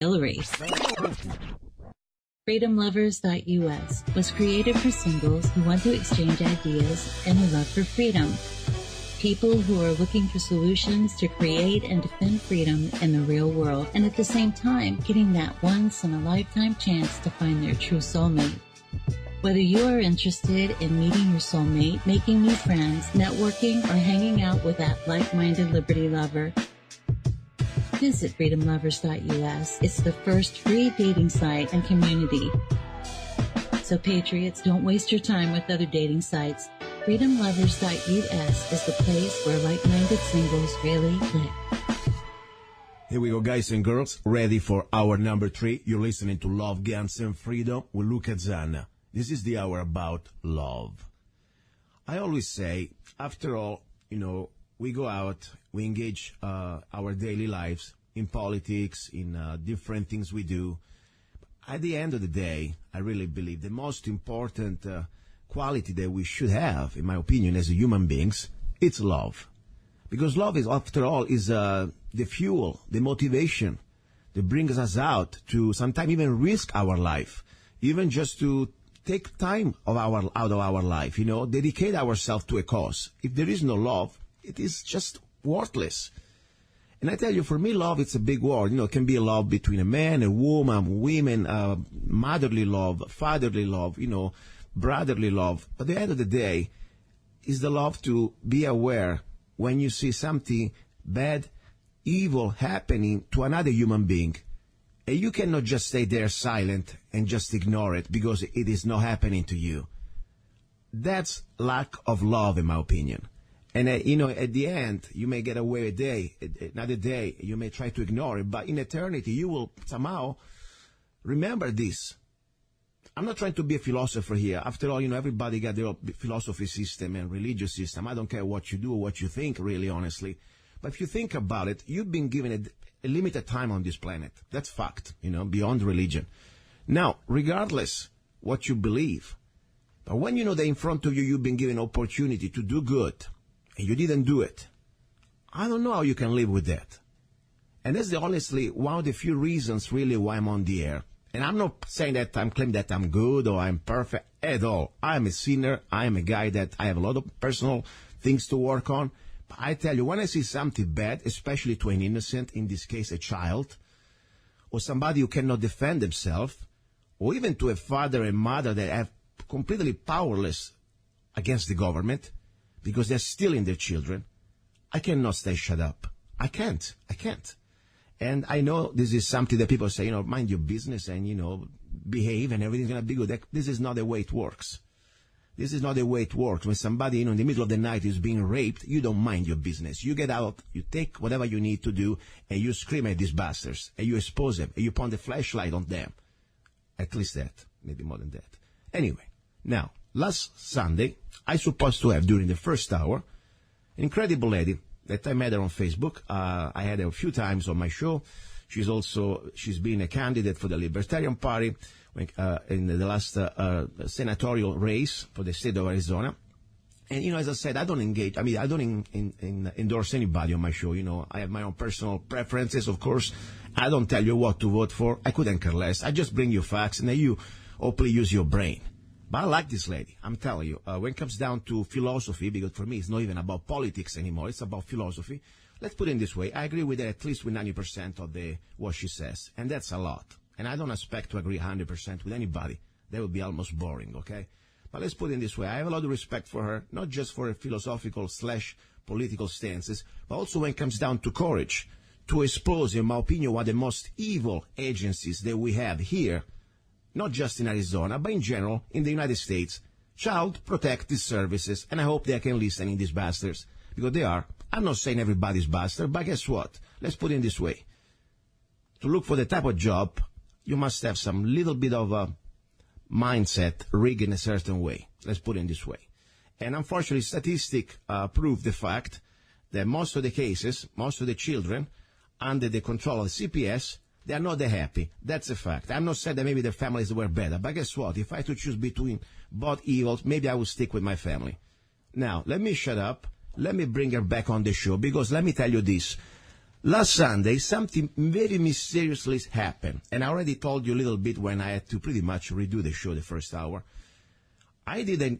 Hillary. FreedomLovers.us was created for singles who want to exchange ideas and a love for freedom. People who are looking for solutions to create and defend freedom in the real world, and at the same time, getting that once-in-a-lifetime chance to find their true soulmate. Whether you are interested in meeting your soulmate, making new friends, networking, or hanging out with that like-minded liberty lover, visit FreedomLovers.us. It's the first free dating site and community. So patriots, don't waste your time with other dating sites. FreedomLovers.us is the place where like-minded singles really click. Here we go, guys and girls. Ready for hour number 3. You're listening to Love, Guns, and Freedom with Luca Zanna. This is the hour about love. I always say, after all, we go out, we engage our daily lives in politics, in different things we do. At the end of the day, I really believe the most important quality that we should have, in my opinion, as human beings, it's love. Because love is, after all, is the fuel, the motivation that brings us out to sometimes even risk our life, even just to take time out of our life, dedicate ourselves to a cause. If there is no love, it is just worthless. And I tell you, for me, love, it's a big word. It can be a love between a man, a woman, women, motherly love, fatherly love, brotherly love. But at the end of the day, is the love to be aware when you see something bad, evil happening to another human being. And you cannot just stay there silent and just ignore it because it is not happening to you. That's lack of love, in my opinion. And, at the end, you may get away another day, you may try to ignore it, but in eternity, you will somehow remember this. I'm not trying to be a philosopher here. After all, everybody got their philosophy system and religious system. I don't care what you do or what you think, really, honestly. But if you think about it, you've been given a limited time on this planet. That's fact, beyond religion. Now, regardless what you believe, but when you know that in front of you, you've been given opportunity to do good, and you didn't do it, I don't know how you can live with that. And that's honestly one of the few reasons really why I'm on the air. And I'm not saying that I'm claiming that I'm good or I'm perfect at all. I'm a sinner. I'm a guy that I have a lot of personal things to work on. But I tell you, when I see something bad, especially to an innocent, in this case a child, or somebody who cannot defend themselves, or even to a father and mother that are completely powerless against the government, because they're stealing their children, I cannot stay shut up. I can't. And I know this is something that people say, mind your business and, behave and everything's going to be good. This is not the way it works. This is not the way it works. When somebody, in the middle of the night is being raped, you don't mind your business. You get out, you take whatever you need to do, and you scream at these bastards, and you expose them, and you point the flashlight on them. At least that. Maybe more than that. Anyway, now, last Sunday, I supposed to have, during the first hour, an incredible lady that I met her on Facebook. I had her a few times on my show. She's been a candidate for the Libertarian Party in the last senatorial race for the state of Arizona. And, as I said, I don't engage. I don't endorse anybody on my show. I have my own personal preferences, of course. I don't tell you what to vote for. I couldn't care less. I just bring you facts, and then you hopefully use your brain. But I like this lady, I'm telling you. When it comes down to philosophy, because for me it's not even about politics anymore, it's about philosophy. Let's put it this way. I agree with her at least with 90% of what she says, and that's a lot. And I don't expect to agree 100% with anybody. That would be almost boring, okay? But let's put it this way. I have a lot of respect for her, not just for her philosophical/political stances, but also when it comes down to courage, to expose, in my opinion, one of the most evil agencies that we have here, not just in Arizona, but in general, in the United States, Child Protective Services. And I hope they can listen in these bastards, because they are. I'm not saying everybody's bastard, but guess what? Let's put it this way. To look for the type of job, you must have some little bit of a mindset rigged in a certain way. Let's put it this way. And unfortunately, statistics prove the fact that most of the cases, most of the children under the control of CPS, they are not that happy. That's a fact. I'm not saying that maybe their families were better, but guess what? If I had to choose between both evils, maybe I would stick with my family. Now, let me shut up. Let me bring her back on the show, because let me tell you this. Last Sunday, something very mysteriously happened, and I already told you a little bit when I had to pretty much redo the show the first hour. I did a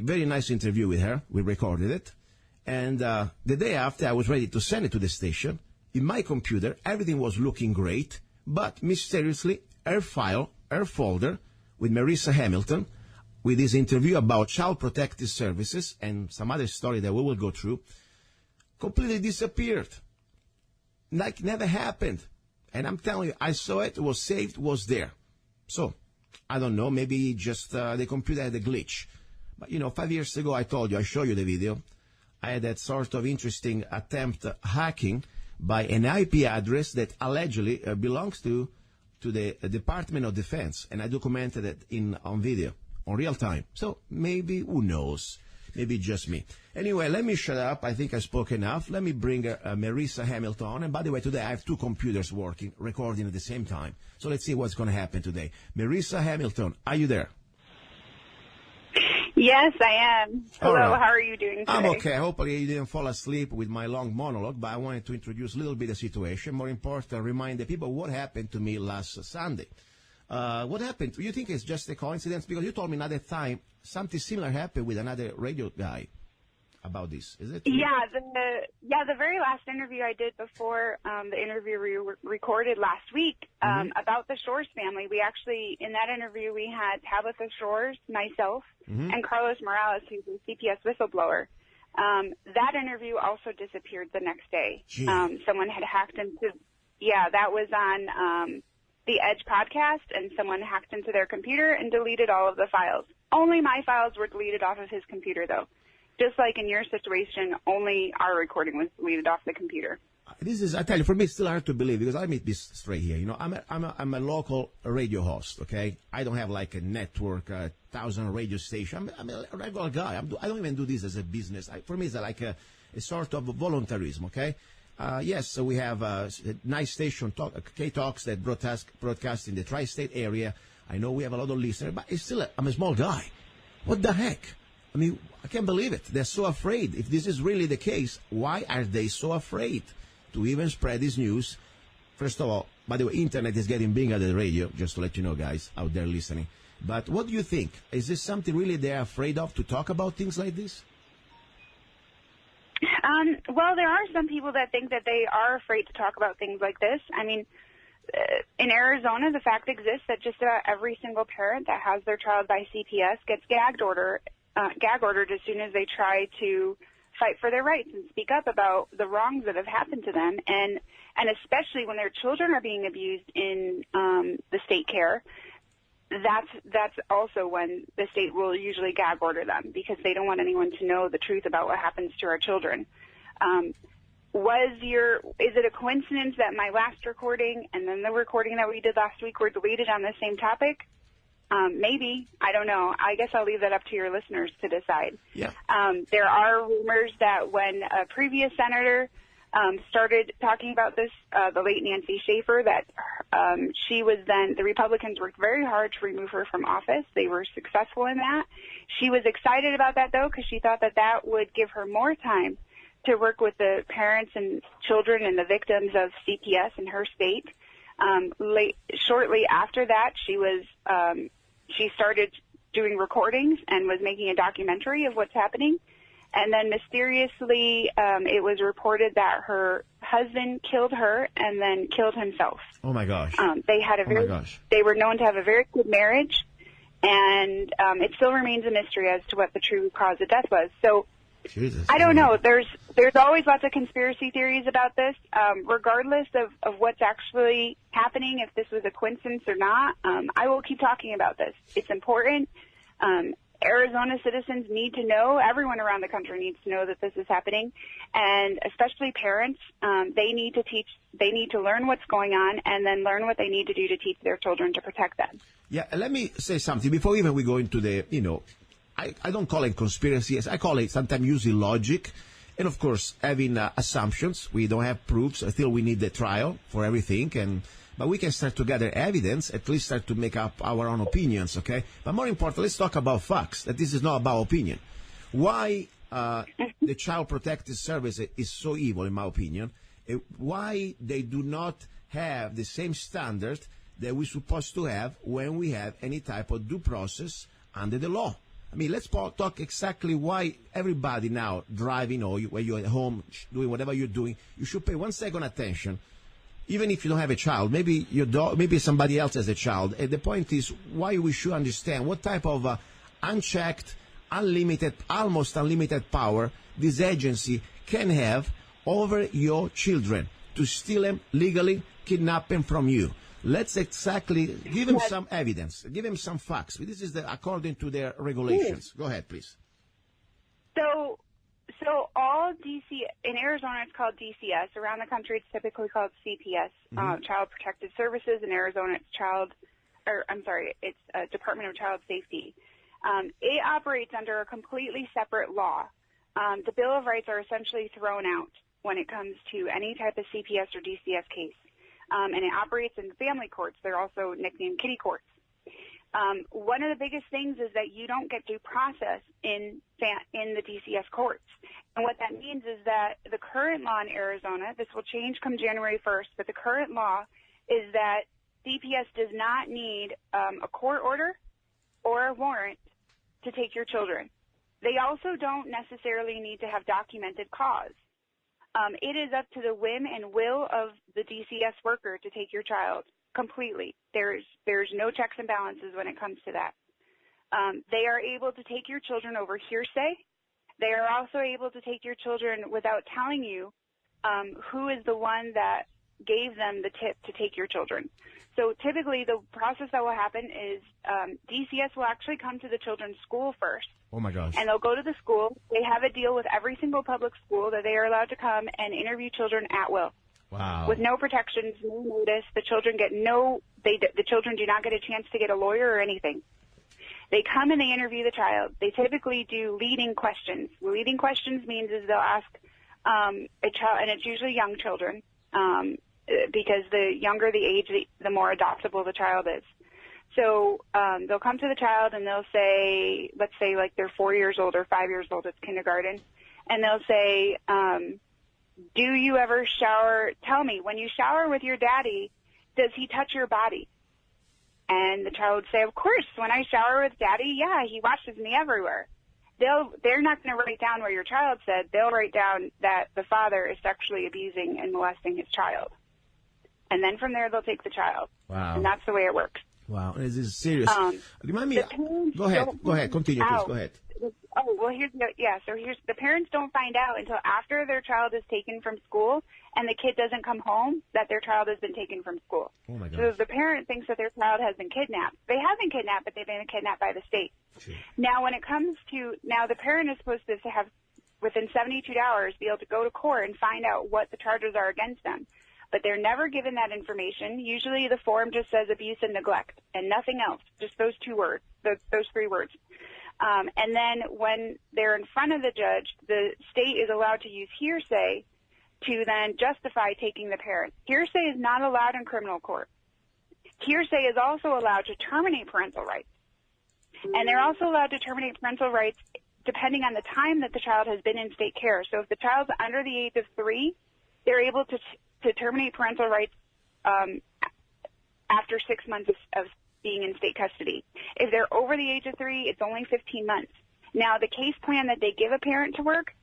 very nice interview with her. We recorded it, and the day after, I was ready to send it to the station. In my computer, everything was looking great, but mysteriously, her file, her folder, with Merissa Hamilton, with this interview about Child Protective Services and some other story that we will go through, completely disappeared. Like never happened. And I'm telling you, I saw it, was saved, was there. So, I don't know, maybe just the computer had a glitch. But, 5 years ago, I told you, I showed you the video. I had that sort of interesting attempt hacking by an IP address that allegedly belongs to the Department of Defense. And I documented it on video, on real time. So, maybe, who knows? Maybe just me. Anyway, let me shut up. I think I spoke enough. Let me bring Merissa Hamilton on. And by the way, today I have two computers working, recording at the same time. So let's see what's going to happen today. Merissa Hamilton, are you there? Yes, I am. Hello, right. How are you doing today? I'm okay. Hopefully you didn't fall asleep with my long monologue, but I wanted to introduce a little bit of the situation. More important, remind the people what happened to me last Sunday. What happened? You think it's just a coincidence? Because you told me another time something similar happened with another radio guy about this. Is it true? Yeah, the very last interview I did before the interview we recorded last week about the Shores family. We actually, in that interview, we had Tabitha Shores, myself, and Carlos Morales, who's a CPS whistleblower. That interview also disappeared the next day. Someone had hacked into, that was on the Edge podcast, and someone hacked into their computer and deleted all of the files. Only my files were deleted off of his computer, though. Just like in your situation, only our recording was deleted off the computer. This is, I tell you, for me, it's still hard to believe, because I make this straight here. I'm a local radio host, okay? I don't have like a network, 1,000 radio station. I'm a regular guy. I don't even do this as a business. For me, it's like a sort of voluntarism, okay? Yes, so we have a nice station, K-Talks, that broadcast in the tri-state area. I know we have a lot of listeners, but it's still, I'm a small guy. What the heck? I mean, I can't believe it. They're so afraid. If this is really the case, why are they so afraid to even spread this news? First of all, by the way, internet is getting bigger than the radio, just to let you know, guys, out there listening. But what do you think? Is this something really they're afraid of, to talk about things like this? Well, there are some people that think that they are afraid to talk about things like this. I mean, in Arizona, the fact exists that just about every single parent that has their child by CPS gets gag ordered as soon as they try to fight for their rights and speak up about the wrongs that have happened to them, and especially when their children are being abused in the state care. That's also when the state will usually gag order them, because they don't want anyone to know the truth about what happens to our children. Is it a coincidence that my last recording and then the recording that we did last week were deleted on the same topic? Maybe. I don't know. I guess I'll leave that up to your listeners to decide. Yeah. There are rumors that when a previous senator started talking about this, the late Nancy Schaefer, that she was then, the Republicans worked very hard to remove her from office. They were successful in that. She was excited about that, though, because she thought that that would give her more time to work with the parents and children and the victims of CPS in her state. Shortly after that, she started doing recordings and was making a documentary of what's happening. And then mysteriously, it was reported that her husband killed her and then killed himself. Oh my gosh! They were known to have a very good marriage, and it still remains a mystery as to what the true cause of death was. So, Jesus. I don't know. There's always lots of conspiracy theories about this. Regardless of what's actually happening, if this was a coincidence or not, I will keep talking about this. It's important. Arizona citizens need to know, everyone around the country needs to know that this is happening, and especially parents, they need to learn what's going on and then learn what they need to do to teach their children to protect them. Yeah, let me say something before even we go into the, I don't call it conspiracies. I call it sometimes using logic. And, of course, having assumptions. We don't have proofs. Still, we need the trial for everything. But we can start to gather evidence, at least start to make up our own opinions, okay? But more important, let's talk about facts, that this is not about opinion. Why the Child Protective Service is so evil, in my opinion, why they do not have the same standard that we're supposed to have when we have any type of due process under the law. I mean, let's talk exactly why everybody now driving or when you're at home doing whatever you're doing, you should pay 1 second attention, even if you don't have a child. Maybe your dog, maybe somebody else has a child. And the point is why we should understand what type of unchecked, unlimited, almost unlimited power this agency can have over your children to steal them legally, kidnap them from you. Let's exactly give him some evidence, give him some facts. This is according to their regulations. Go ahead, please. So all in Arizona it's called DCS. Around the country it's typically called CPS, Child Protective Services. In Arizona it's Department of Child Safety. It operates under a completely separate law. The Bill of Rights are essentially thrown out when it comes to any type of CPS or DCS case. And it operates in family courts. They're also nicknamed kiddie courts. One of the biggest things is that you don't get due process in the DCS courts. And what that means is that the current law in Arizona, this will change come January 1st, but the current law is that DPS does not need a court order or a warrant to take your children. They also don't necessarily need to have documented cause. It is up to the whim and will of the DCS worker to take your child completely. There's no checks and balances when it comes to that. They are able to take your children over hearsay. They are also able to take your children without telling you who is the one that gave them the tip to take your children. So typically the process that will happen is DCS will actually come to the children's school first. Oh, my gosh. And they'll go to the school. They have a deal with every single public school that they are allowed to come and interview children at will. Wow. With no protections, no notice. The children the children do not get a chance to get a lawyer or anything. They come and they interview the child. They typically do leading questions. Leading questions means is they'll ask a child, and it's usually young children, because the younger the age, the more adoptable the child is. So they'll come to the child and they'll say, let's say like they're 4 years old or 5 years old, it's kindergarten, and they'll say, do you ever shower? Tell me, when you shower with your daddy, does he touch your body? And the child would say, of course, when I shower with daddy, yeah, he washes me everywhere. They're not going to write down what your child said. They'll write down that the father is sexually abusing and molesting his child. And then from there, they'll take the child. Wow. And that's the way it works. Wow, this is serious. Remind me. Go ahead. Continue, please. Go ahead. Oh, well, the parents don't find out until after their child is taken from school and the kid doesn't come home that their child has been taken from school. Oh, my gosh. So the parent thinks that their child has been kidnapped. They have been kidnapped, but they've been kidnapped by the state. Sure. Now, when it comes to, the parent is supposed to have, within 72 hours, be able to go to court and find out what the charges are against them. But they're never given that information. Usually the form just says abuse and neglect and nothing else, just those two words, those three words. And then when they're in front of the judge, the state is allowed to use hearsay to then justify taking the parent. Hearsay is not allowed in criminal court. Hearsay is also allowed to terminate parental rights. And they're also allowed to terminate parental rights depending on the time that the child has been in state care. So if the child's under the age of 3, they're able to terminate parental rights after 6 months of being in state custody. If they're over the age of 3, it's only 15 months. Now, the case plan that they give a parent to work,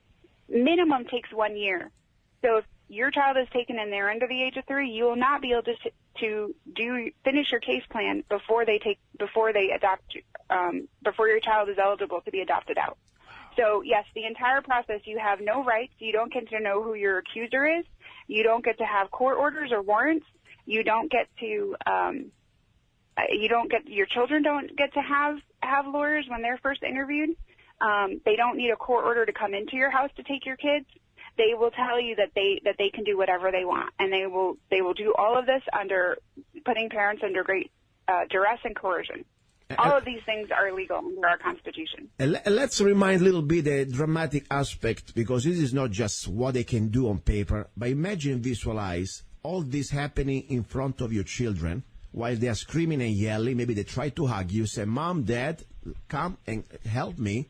minimum takes 1 year. So if your child is taken and they're under the age of 3, you will not be able to finish your case plan before your child is eligible to be adopted out. So, yes, the entire process, you have no rights. You don't get to know who your accuser is. You don't get to have court orders or warrants. You don't get to your children don't get to have lawyers when they're first interviewed. They don't need a court order to come into your house to take your kids. They will tell you that they can do whatever they want, and they will do all of this under putting parents under great duress and coercion. All of these things are illegal under our Constitution. And let's remind a little bit the dramatic aspect, because this is not just what they can do on paper, but imagine, visualize all this happening in front of your children while they are screaming and yelling. Maybe they try to hug you, say, Mom, Dad, come and help me.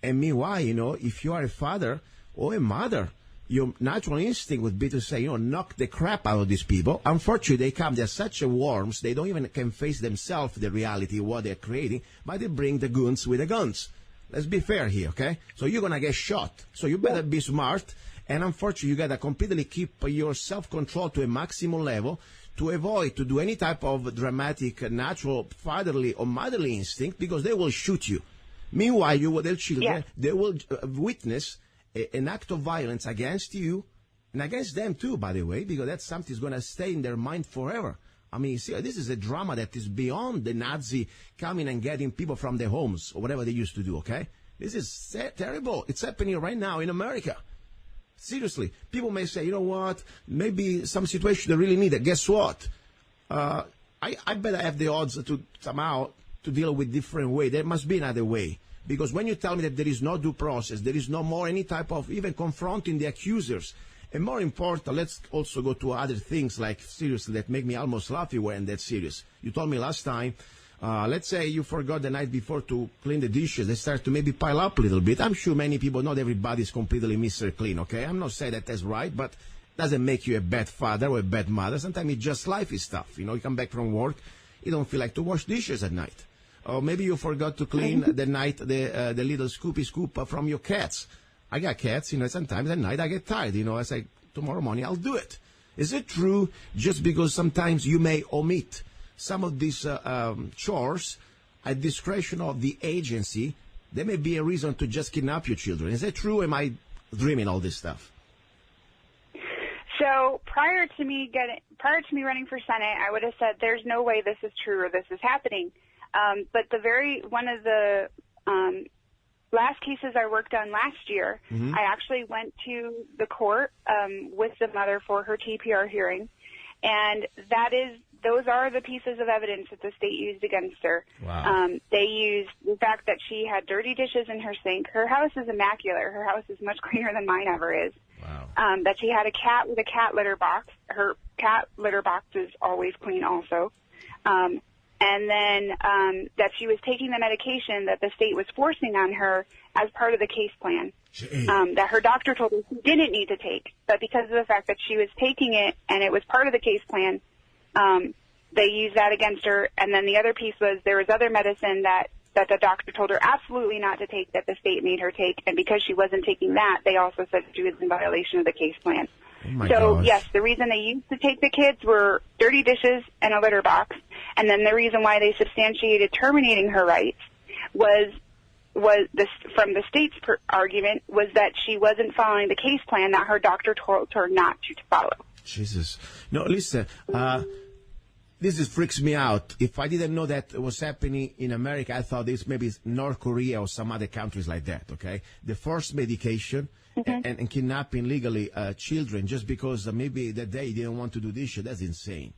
And meanwhile, if you are a father or a mother, your natural instinct would be to say, knock the crap out of these people. Unfortunately, they're such a worms, they don't even can face themselves the reality of what they're creating, but they bring the goons with the guns. Let's be fair here, okay? So you're going to get shot. So you better be smart. And unfortunately, you got to completely keep your self-control to a maximum level to avoid to do any type of dramatic, natural, fatherly or motherly instinct, because they will shoot you. Meanwhile, you with their children, they will witness an act of violence against you and against them too, by the way, because that's something that's going to stay in their mind forever. I mean, see, this is a drama that is beyond the Nazi coming and getting people from their homes or whatever they used to do, okay? This is terrible. It's happening right now in America. Seriously. People may say, you know what, maybe some situation they really need it. Guess what? I better have the odds to somehow to deal with different way. There must be another way. Because when you tell me that there is no due process, there is no more any type of even confronting the accusers, and more important, let's also go to other things like, seriously, that make me almost laugh when that's serious. You told me last time, let's say you forgot the night before to clean the dishes. They start to maybe pile up a little bit. I'm sure many people, not everybody is completely Mr. Clean, okay? I'm not saying that that's right, but doesn't make you a bad father or a bad mother. Sometimes it's just life is tough. You come back from work, you don't feel like to wash dishes at night. Or maybe you forgot to clean the night the little scoopy scoop from your cats. I got cats, sometimes at night I get tired, I say, tomorrow morning I'll do it. Is it true just because sometimes you may omit some of these chores at discretion of the agency, there may be a reason to just kidnap your children? Is that true? Am I dreaming all this stuff? So prior to me running for Senate, I would have said there's no way this is true or this is happening. But one of the last cases I worked on last year, I actually went to the court with the mother for her TPR hearing, and those are the pieces of evidence that the state used against her. Wow. They used the fact that she had dirty dishes in her sink. Her house is immaculate. Her house is much cleaner than mine ever is. Wow. That she had a cat with a cat litter box. Her cat litter box is always clean also. And then that she was taking the medication that the state was forcing on her as part of the case plan, that her doctor told her she didn't need to take. But because of the fact that she was taking it and it was part of the case plan, they used that against her. And then the other piece was there was other medicine that the doctor told her absolutely not to take that the state made her take. And because she wasn't taking that, they also said she was in violation of the case plan. Oh so, gosh. yes, the reason they used to take the kids were dirty dishes and a litter box. And then the reason why they substantiated terminating her rights was this, from the state's argument, was that she wasn't following the case plan that her doctor told her not to follow. Jesus. No, listen, this freaks me out. If I didn't know that was happening in America, I thought this maybe North Korea or some other countries like that, okay? The forced medication and kidnapping legally children just because maybe that they didn't want to do this shit, that's insane.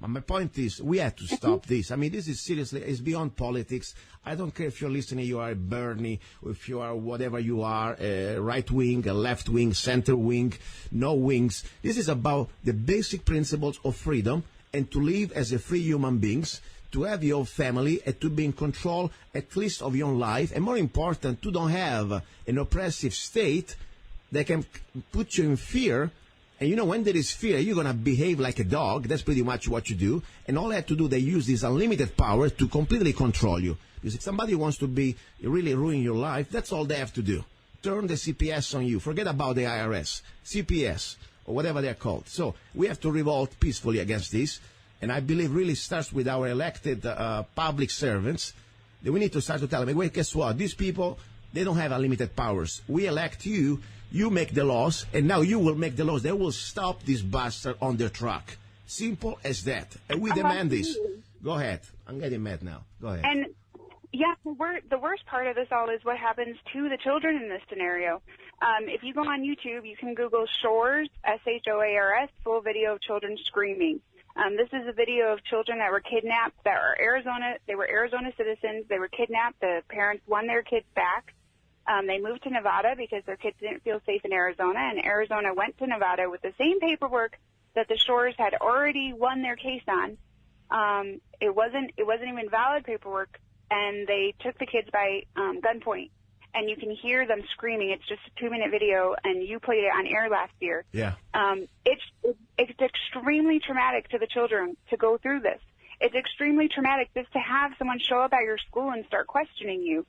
But my point is, we have to stop this. I mean, this is seriously, it's beyond politics. I don't care if you're listening, you are Bernie, or if you are whatever you are, right wing, left wing, center wing, no wings. This is about the basic principles of freedom and to live as a free human beings, to have your family and to be in control at least of your own life. And more important, to don't have an oppressive state that can put you in fear. And when there is fear, you're going to behave like a dog. That's pretty much what you do. And all they have to do, they use this unlimited power to completely control you. Because if somebody wants to really ruin your life, that's all they have to do. Turn the CPS on you. Forget about the IRS, CPS, or whatever they're called. So we have to revolt peacefully against this. And I believe really starts with our elected public servants. That we need to start to tell them, wait, guess what? These people, they don't have unlimited powers. We elect you. You make the laws, and now you will make the laws. They will stop this bastard on their track. Simple as that. And we demand this. Go ahead. I'm getting mad now. Go ahead. And, yeah, the worst part of this all is what happens to the children in this scenario. If you go on YouTube, you can Google Shores, SHOARS, full video of children screaming. This is a video of children that were kidnapped that are they were Arizona citizens. They were kidnapped. The parents won their kids back. They moved to Nevada because their kids didn't feel safe in Arizona, and Arizona went to Nevada with the same paperwork that the Shores had already won their case on. It wasn't even valid paperwork, and they took the kids by gunpoint. and you can hear them screaming. It's just a 2-minute video, and you played it on air last year. Yeah. It's extremely traumatic to the children to go through this. It's extremely traumatic just to have someone show up at your school and start questioning you.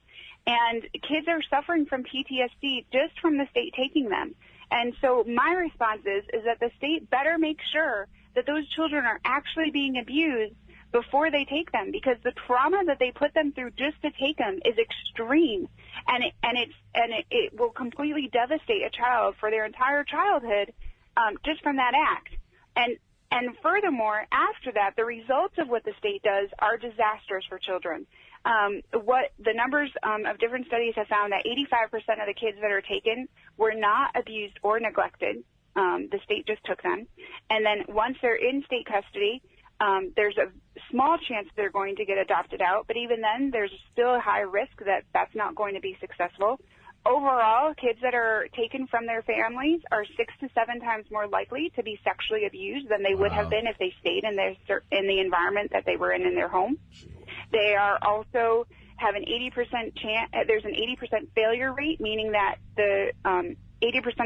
And kids are suffering from PTSD just from the state taking them. And so my response is that the state better make sure that those children are actually being abused before they take them, because the trauma that they put them through just to take them is extreme, and it will completely devastate a child for their entire childhood, just from that act. And furthermore, after that, the results of what the state does are disastrous for children. What the numbers of different studies have found that 85% of the kids that are taken were not abused or neglected. The state just took them. And then once they're in state custody, there's a small chance they're going to get adopted out, but even then, there's still a high risk that that's not going to be successful. Overall, kids that are taken from their families are 6 to 7 times more likely to be sexually abused than they would have been if they stayed in the environment that they were in their home. They are also have an 80% chance. There's an 80% failure rate, meaning that the 80%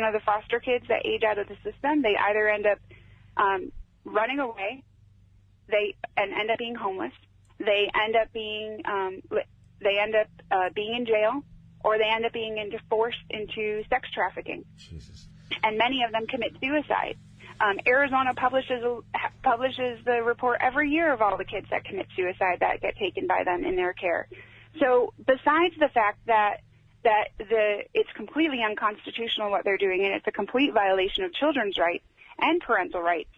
of the foster kids that age out of the system, they either end up running away, and end up being homeless. They end up being being in jail, or they end up being forced into sex trafficking. Jesus. And many of them commit suicide. Arizona publishes the report every year of all the kids that commit suicide that get taken by them in their care. So besides the fact that it's completely unconstitutional what they're doing, and it's a complete violation of children's rights and parental rights,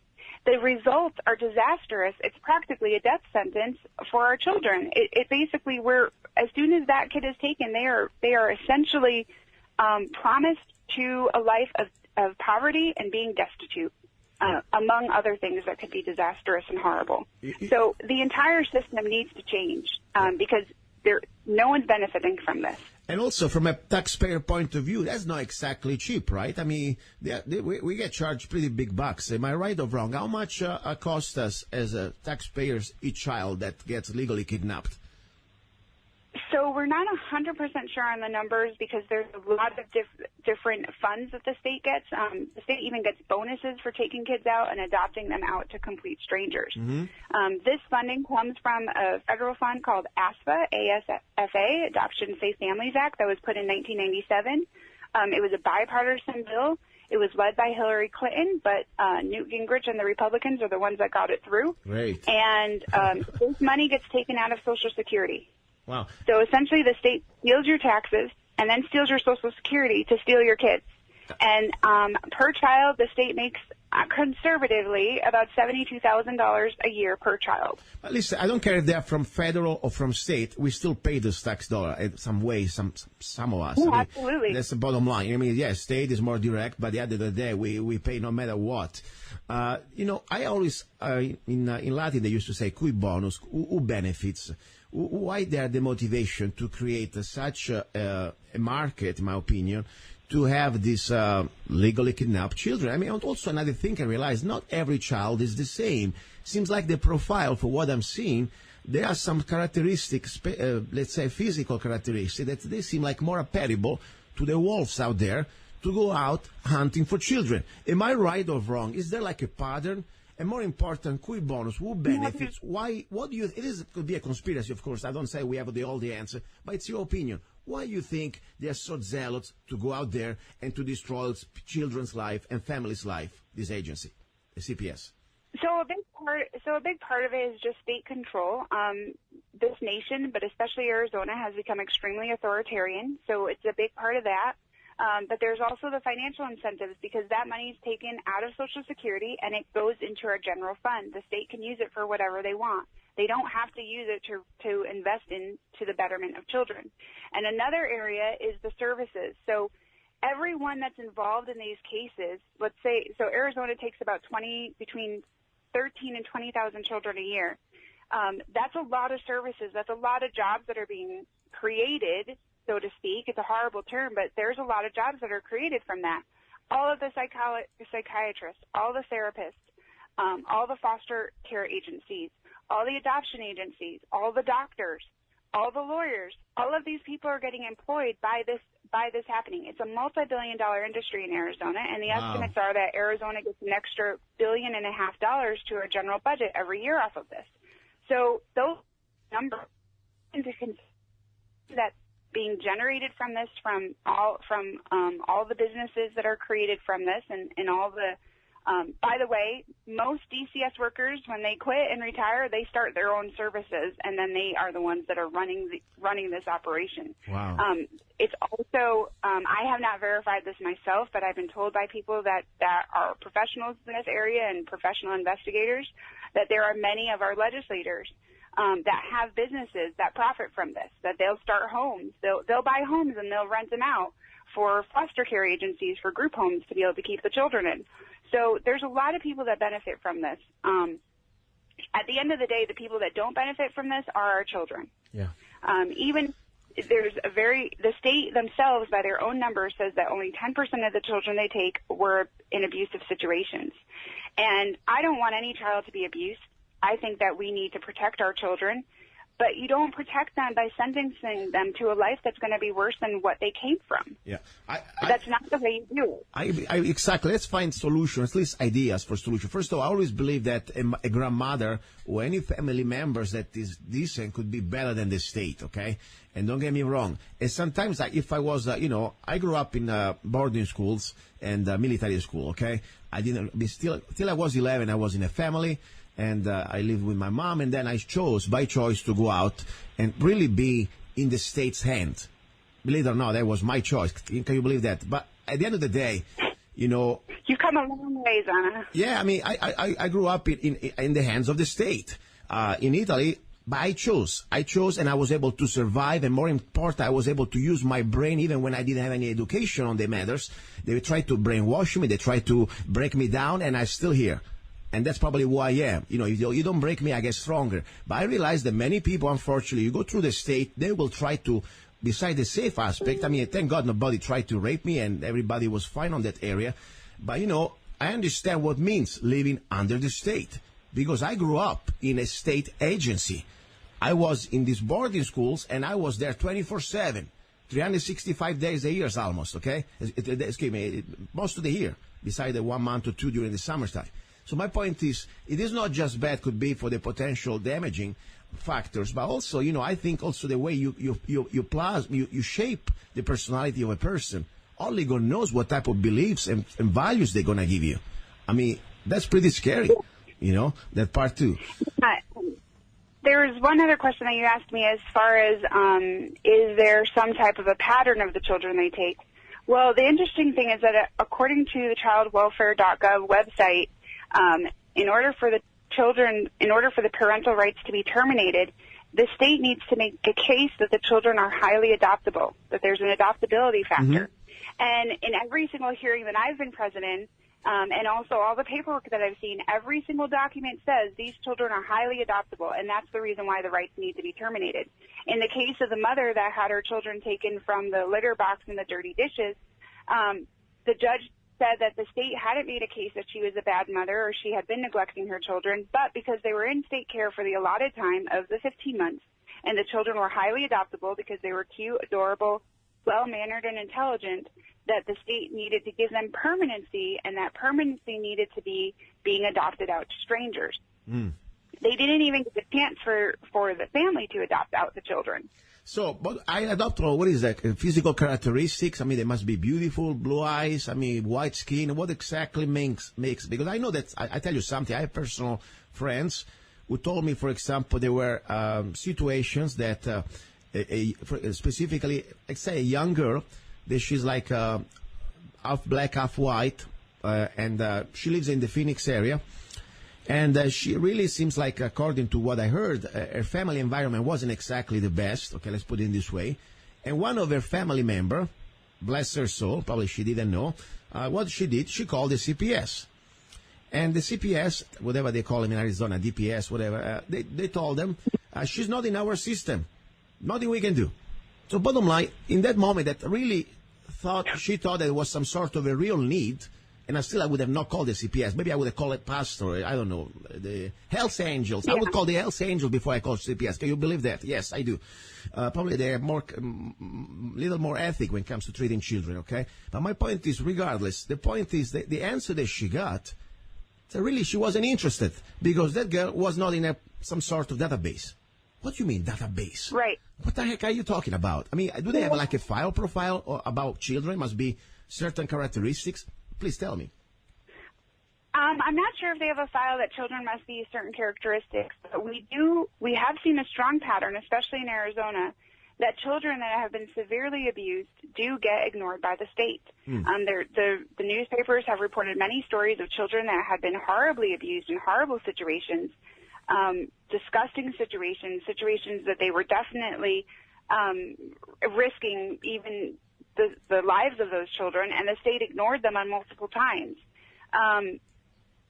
the results are disastrous. It's practically a death sentence for our children. It basically, as soon as that kid is taken, they are essentially promised to a life of poverty and being destitute, among other things that could be disastrous and horrible. So the entire system needs to change, because no one's benefiting from this. And also, from a taxpayer point of view, that's not exactly cheap, right? I mean, we get charged pretty big bucks. Am I right or wrong? How much costs us as taxpayers each child that gets legally kidnapped? So we're not 100% sure on the numbers, because there's a lot of different funds that the state gets. The state even gets bonuses for taking kids out and adopting them out to complete strangers. Mm-hmm. This funding comes from a federal fund called ASFA, A-S-F-A, Adoption Safe Families Act, that was put in 1997. It was a bipartisan bill. It was led by Hillary Clinton, but Newt Gingrich and the Republicans are the ones that got it through. Great. And this money gets taken out of Social Security. Wow. So essentially the state steals your taxes and then steals your Social Security to steal your kids. And per child, the state makes conservatively about $72,000 a year per child. But listen, I don't care if they're from federal or from state. We still pay this tax dollar in some way, some of us. Yeah, I mean, absolutely. That's the bottom line. I mean, yes, state is more direct, but at the end of the day, we pay no matter what. I always, in Latin, they used to say, cui bonus, who benefits. Why there the motivation to create such a market, in my opinion, to have these legally kidnapped children? I mean, also another thing I realize, not every child is the same. Seems like the profile, for what I'm seeing, there are some characteristics, let's say physical characteristics, that they seem like more applicable to the wolves out there to go out hunting for children. Am I right or wrong? Is there like a pattern? And more important, cui bonus, who benefits? Why? What do you? Could be a conspiracy, of course. I don't say we have all the answer, but it's your opinion. Why do you think they are so zealous to go out there and to destroy children's life and families' life? This agency, the CPS. So a big part of it is just state control. This nation, but especially Arizona, has become extremely authoritarian. So it's a big part of that. But there's also the financial incentives, because that money is taken out of Social Security and it goes into our general fund. The state can use it for whatever they want. They don't have to use it to invest into the betterment of children. And another area is the services. So everyone that's involved in these cases, let's say, so Arizona takes about between 13 and 20,000 children a year. That's a lot of services. That's a lot of jobs that are being created, so to speak. It's a horrible term, but there's a lot of jobs that are created from that. All of the psychiatrists, all the therapists, all the foster care agencies, all the adoption agencies, all the doctors, all the lawyers, all of these people are getting employed by this happening. It's a multi-billion-dollar industry in Arizona, and the estimates are that Arizona gets an extra $1.5 billion to our general budget every year off of this. So those numbers into that being generated from this, from all the businesses that are created from this, and all the. By the way, most DCS workers, when they quit and retire, they start their own services, and then they are the ones that are running this operation. Wow. It's also, I have not verified this myself, but I've been told by people that are professionals in this area and professional investigators that there are many of our legislators that have businesses that profit from this, that they'll start homes. They'll buy homes and they'll rent them out for foster care agencies, for group homes to be able to keep the children in. So there's a lot of people that benefit from this. At the end of the day, the people that don't benefit from this are our children. Yeah. Even the state themselves, by their own numbers, says that only 10% of the children they take were in abusive situations. And I don't want any child to be abused. I think that we need to protect our children. But you don't protect them by sentencing them to a life that's going to be worse than what they came from. Yeah, that's not the way you do it. Exactly. Let's find solutions, at least ideas for solution. First of all, I always believe that a grandmother or any family members that is decent could be better than the state. Okay, and don't get me wrong. And sometimes, if I was, I grew up in boarding schools and military school. Okay, I didn't till I was 11. I was in a family. And I lived with my mom, and then I chose, by choice, to go out and really be in the state's hand. Believe it or not, that was my choice. Can you believe that? But at the end of the day, You've come a long way, Zanna. Yeah, I mean, I grew up in the hands of the state. In Italy, but I chose, and I was able to survive, and more important, I was able to use my brain even when I didn't have any education on the matters. They tried to brainwash me, they tried to break me down, and I'm still here. And that's probably who I am. If you don't break me, I get stronger. But I realize that many people, unfortunately, you go through the state, they will try to, beside the safe aspect, I mean, thank God nobody tried to rape me and everybody was fine on that area. But, I understand what it means living under the state. Because I grew up in a state agency. I was in these boarding schools and I was there 24/7, 365 days a year almost, okay? Excuse me, most of the year, beside the 1 month or two during the summertime. So my point is, it is not just bad could be for the potential damaging factors, but also, I think also the way you shape the personality of a person. Only God knows what type of beliefs and values they're going to give you. I mean, that's pretty scary, that part too. There was one other question that you asked me as far as, is there some type of a pattern of the children they take? Well, the interesting thing is that according to the childwelfare.gov website, in order for the parental rights to be terminated, the state needs to make a case that the children are highly adoptable, that there's an adoptability factor. Mm-hmm. And in every single hearing that I've been present in, and also all the paperwork that I've seen, every single document says these children are highly adoptable, and that's the reason why the rights need to be terminated. In the case of the mother that had her children taken from the litter box and the dirty dishes, the judge said that the state hadn't made a case that she was a bad mother or she had been neglecting her children, but because they were in state care for the allotted time of the 15 months, and the children were highly adoptable because they were cute, adorable, well-mannered, and intelligent, that the state needed to give them permanency, and that permanency needed to be being adopted out to strangers. Mm. They didn't even get the chance for the family to adopt out the children. So, but I adopt, what is that, physical characteristics? I mean, they must be beautiful, blue eyes, I mean, white skin. What exactly makes, because I know that, I tell you something, I have personal friends who told me, for example, there were situations that, specifically, let's say a young girl, that she's like half black, half white, and she lives in the Phoenix area. And she really seems like, according to what I heard, her family environment wasn't exactly the best. Okay, let's put it in this way. And one of her family member, bless her soul, probably she didn't know, what she did, she called the CPS. And the CPS, whatever they call him in Arizona, DPS, whatever, they told them, she's not in our system. Nothing we can do. So bottom line, in that moment, that really she thought there was some sort of a real need, And I would have not called the CPS. Maybe I would have called it pastor. I don't know. The Hells Angels. Yeah. I would call the Hells Angels before I called CPS. Can you believe that? Yes, I do. Probably they're little more ethic when it comes to treating children, okay? But my point is, regardless, the point is that the answer that she got, so really she wasn't interested because that girl was not in some sort of database. What do you mean, database? Right. What the heck are you talking about? I mean, do they have like a file profile or about children? Must be certain characteristics? Please tell me. I'm not sure if they have a file that children must be certain characteristics, but we have seen a strong pattern, especially in Arizona, that children that have been severely abused do get ignored by the state. The newspapers have reported many stories of children that have been horribly abused in horrible situations, disgusting situations that they were definitely risking even the lives of those children, and the state ignored them on multiple times.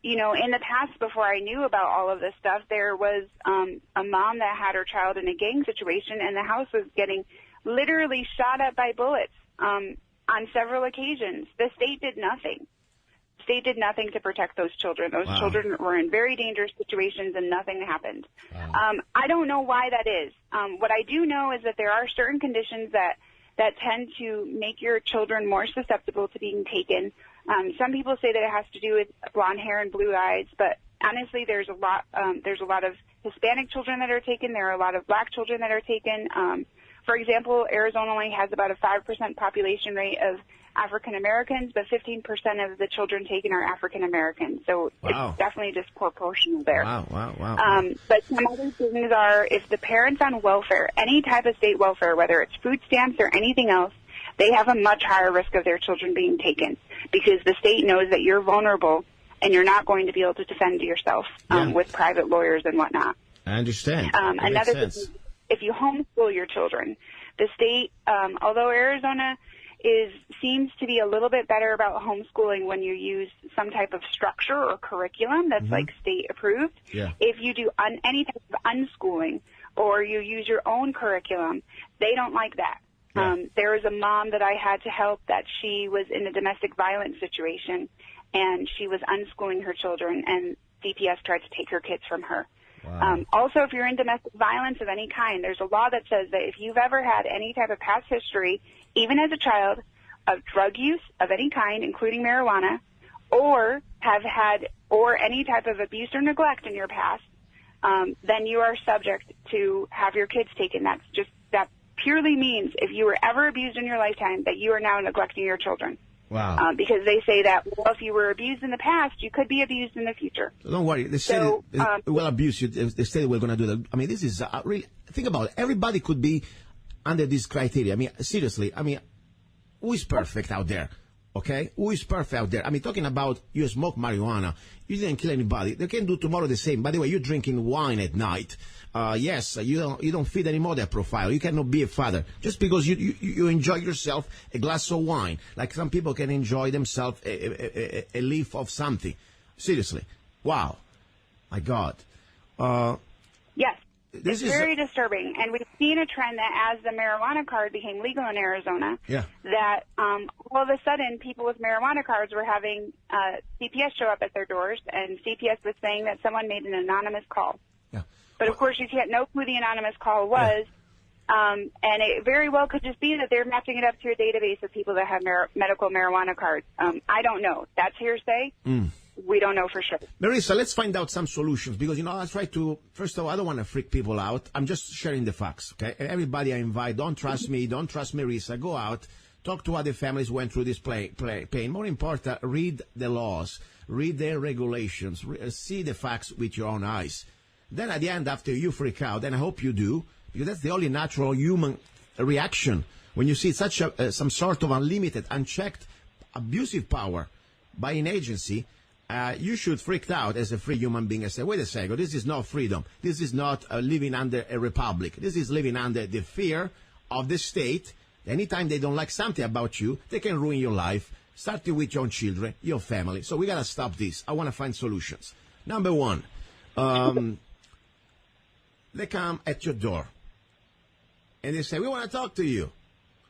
In the past, before I knew about all of this stuff, there was a mom that had her child in a gang situation, and the house was getting literally shot at by bullets on several occasions. The state did nothing. The state did nothing to protect those children. Those children were in very dangerous situations, and nothing happened. I don't know why that is. What I do know is that there are certain conditions that tend to make your children more susceptible to being taken. Some people say that it has to do with blonde hair and blue eyes, but honestly, there's a lot of Hispanic children that are taken. There are a lot of black children that are taken. For example, Arizona only has about a 5% population rate of African Americans, but 15% of the children taken are African Americans. So it's definitely disproportional there. Wow. But some other things are, if the parent's on welfare, any type of state welfare, whether it's food stamps or anything else, they have a much higher risk of their children being taken because the state knows that you're vulnerable and you're not going to be able to defend yourself with private lawyers and whatnot. I understand. Another thing is, if you homeschool your children, the state, although Arizona seems to be a little bit better about homeschooling when you use some type of structure or curriculum that's like state approved. Yeah. If you do any type of unschooling or you use your own curriculum, they don't like that. Yeah. There was a mom that I had to help that she was in a domestic violence situation, and she was unschooling her children, and CPS tried to take her kids from her. Wow. Also, if you're in domestic violence of any kind, there's a law that says that if you've ever had any type of past history, even as a child, of drug use of any kind, including marijuana, or have had any type of abuse or neglect in your past, then you are subject to have your kids taken. That purely means if you were ever abused in your lifetime, that you are now neglecting your children. Wow. Because they say that, well, if you were abused in the past, you could be abused in the future. So don't worry. The state will abuse you. The state will going to do that. I mean, this is really, think about it. Everybody could be under this criteria. I mean, seriously. I mean, who is perfect out there? Okay? Who is perfect out there? I mean, talking about you smoke marijuana, you didn't kill anybody. They can do tomorrow the same. By the way, you're drinking wine at night. Yes, you don't fit anymore that profile. You cannot be a father just because you enjoy yourself a glass of wine. Like some people can enjoy themselves a leaf of something. Seriously, wow, my God. Yes, it's very disturbing, and we've seen a trend that as the marijuana card became legal in Arizona, that all of a sudden people with marijuana cards were having CPS show up at their doors, and CPS was saying that someone made an anonymous call. But, of course, you can't know who the anonymous call was, and it very well could just be that they're matching it up to a database of people that have medical marijuana cards. I don't know. That's hearsay. We don't know for sure. Merissa, let's find out some solutions because, I try to, first of all, I don't want to freak people out. I'm just sharing the facts, okay? Everybody I invite, don't trust me, don't trust Merissa. Go out, talk to other families who went through this pain. More important, read the laws, read their regulations, see the facts with your own eyes. Then at the end, after you freak out, and I hope you do, because that's the only natural human reaction when you see such some sort of unlimited, unchecked, abusive power by an agency, you should freak out as a free human being and say, wait a second, this is not freedom. This is not living under a republic. This is living under the fear of the state. Anytime they don't like something about you, they can ruin your life, starting with your own children, your family. So we got to stop this. I want to find solutions. Number one, they come at your door and they say, we want to talk to you.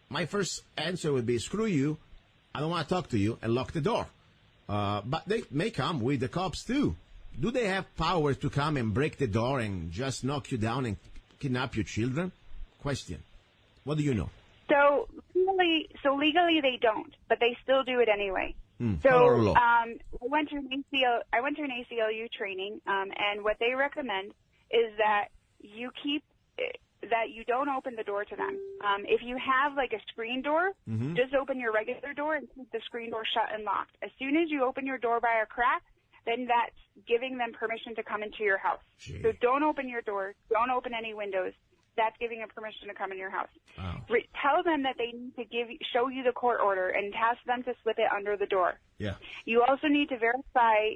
My first answer would be, screw you. I don't want to talk to you, and lock the door. But they may come with the cops too. Do they have power to come and break the door and just knock you down and kidnap your children? Question. What do you know? So legally they don't, but they still do it anyway. So I went to an ACLU training, and what they recommend is that you don't open the door to them. If you have like a screen door, just open your regular door and keep the screen door shut and locked. As soon as you open your door by a crack, then that's giving them permission to come into your house. Gee. So don't open your door, don't open any windows. That's giving them permission to come in your house. Wow. Tell them that they need to show you the court order and task them to slip it under the door. Yeah. You also need to verify,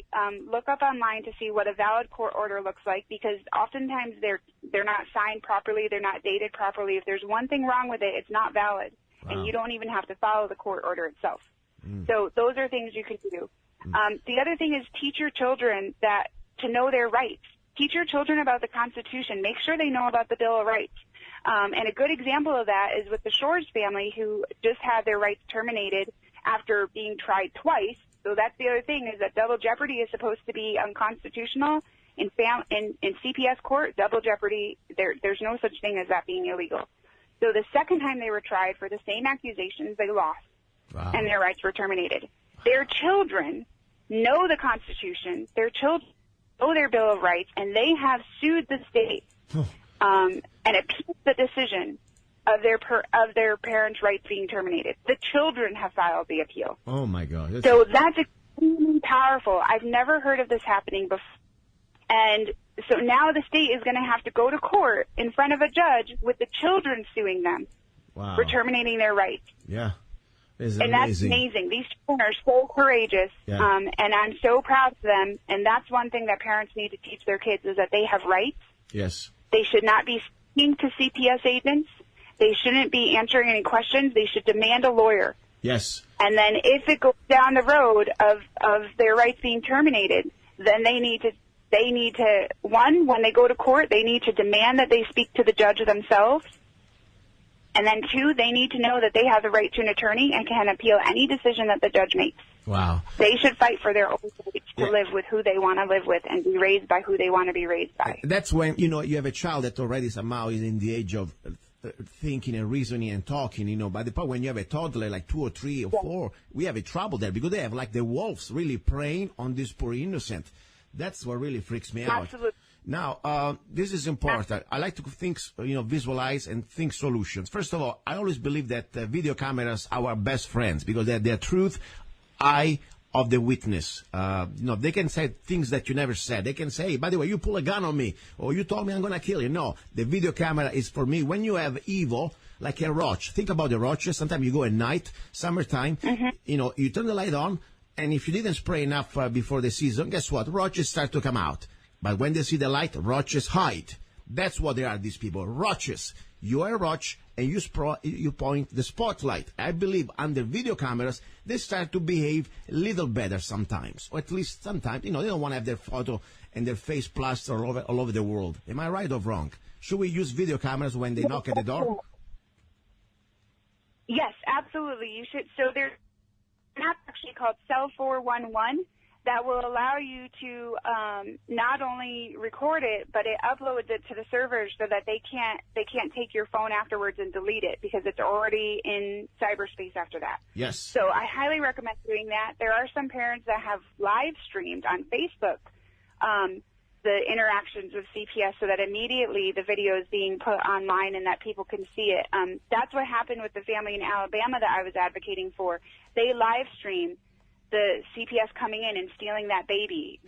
look up online to see what a valid court order looks like, because oftentimes they're not signed properly, they're not dated properly. If there's one thing wrong with it, it's not valid, and you don't even have to follow the court order itself. So those are things you can do. The other thing is teach your children to know their rights. Teach your children about the Constitution. Make sure they know about the Bill of Rights. And a good example of that is with the Shores family, who just had their rights terminated after being tried twice. So that's the other thing, is that double jeopardy is supposed to be unconstitutional. In CPS court, double jeopardy, there's no such thing as that being illegal. So the second time they were tried for the same accusations, they lost, and their rights were terminated. Their children know the Constitution. Their children know their Bill of Rights, and they have sued the state and appealed the decision of their parents' rights being terminated. The children have filed the appeal. Oh my God! So that's extremely powerful. I've never heard of this happening before, and so now the state is going to have to go to court in front of a judge with the children suing them for terminating their rights. Yeah. And that's amazing. These children are so courageous, and I'm so proud of them. And that's one thing that parents need to teach their kids, is that they have rights. Yes. They should not be speaking to CPS agents. They shouldn't be answering any questions. They should demand a lawyer. Yes. And then if it goes down the road of their rights being terminated, then they need to, one, when they go to court, they need to demand that they speak to the judge themselves. And then two, they need to know that they have the right to an attorney and can appeal any decision that the judge makes. Wow. They should fight for their own rights to live with who they want to live with and be raised by who they want to be raised by. That's when, you have a child that already somehow is in the age of thinking and reasoning and talking, by the point when you have a toddler like 2 or 3 or 4, we have a trouble there, because they have like the wolves really preying on this poor innocent. That's what really freaks me out. Absolutely. Now, this is important. I like to think, visualize and think solutions. First of all, I always believe that video cameras are our best friends, because they're the truth eye of the witness. They can say things that you never said. They can say, hey, by the way, you pull a gun on me, or you told me I'm going to kill you. No, the video camera is for me. When you have evil, like a roach, think about the roaches. Sometimes you go at night, summertime, you turn the light on, and if you didn't spray enough before the season, guess what? Roaches start to come out. But when they see the light, roaches hide. That's what they are, these people, roaches. You are a roach, and you point the spotlight. I believe under video cameras, they start to behave a little better sometimes. Or at least sometimes, they don't want to have their photo and their face plastered all over the world. Am I right or wrong? Should we use video cameras when they knock at the door? Yes, absolutely. You should. So there's an app actually called Cell 411. That will allow you to not only record it, but it uploads it to the servers so that they can't take your phone afterwards and delete it, because it's already in cyberspace after that. Yes. So I highly recommend doing that. There are some parents that have live streamed on Facebook the interactions with CPS, so that immediately the video is being put online and that people can see it. That's what happened with the family in Alabama that I was advocating for. They live streamed the CPS coming in and stealing that baby.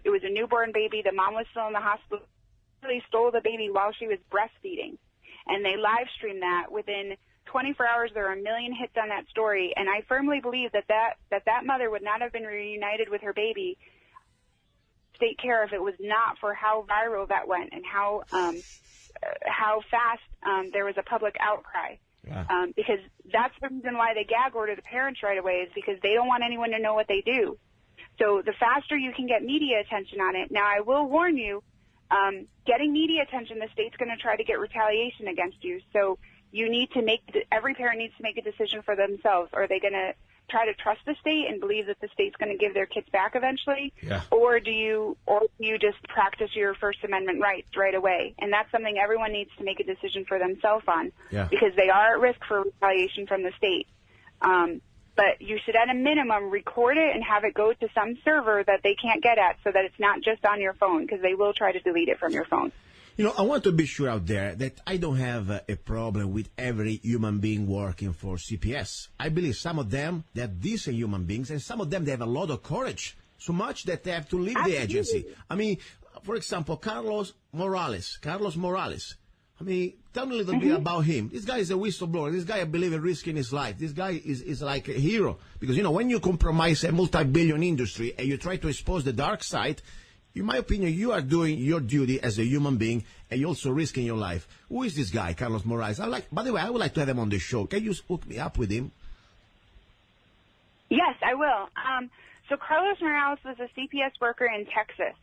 It was a newborn baby. The mom was still in the hospital. They stole the baby while she was breastfeeding, and they live streamed that. Within 24 hours, there were 1 million hits on that story, and I firmly believe that mother would not have been reunited with her baby, state care, if it was not for how viral that went and how fast there was a public outcry. Yeah. Because that's the reason why they gag order the parents right away, is because they don't want anyone to know what they do. So the faster you can get media attention on it. Now, I will warn you, getting media attention, the state's going to try to get retaliation against you. So you need to every parent needs to make a decision for themselves. Are they going to try to trust the state and believe that the state's going to give their kids back eventually? Yeah. Or do you just practice your First Amendment rights right away? And that's something everyone needs to make a decision for themselves on, because they are at risk for retaliation from the state. But you should, at a minimum, record it and have it go to some server that they can't get at, so that it's not just on your phone, because they will try to delete it from your phone. You know, I want to be sure out there that I don't have a problem with every human being working for CPS. I believe some of them, they're decent human beings, and some of them, they have a lot of courage, so much that they have to leave the agency. I mean, for example, Carlos Morales. I mean, tell me a little bit about him. This guy is a whistleblower. This guy, I believe, is risking his life. This guy is like a hero. Because, you know, when you compromise a multi-billion industry and you try to expose the dark side, in my opinion, you are doing your duty as a human being, and you're also risking your life. Who is this guy, Carlos Morales? By the way, I would like to have him on the show. Can you hook me up with him? Yes, I will. So Carlos Morales was a CPS worker in Texas.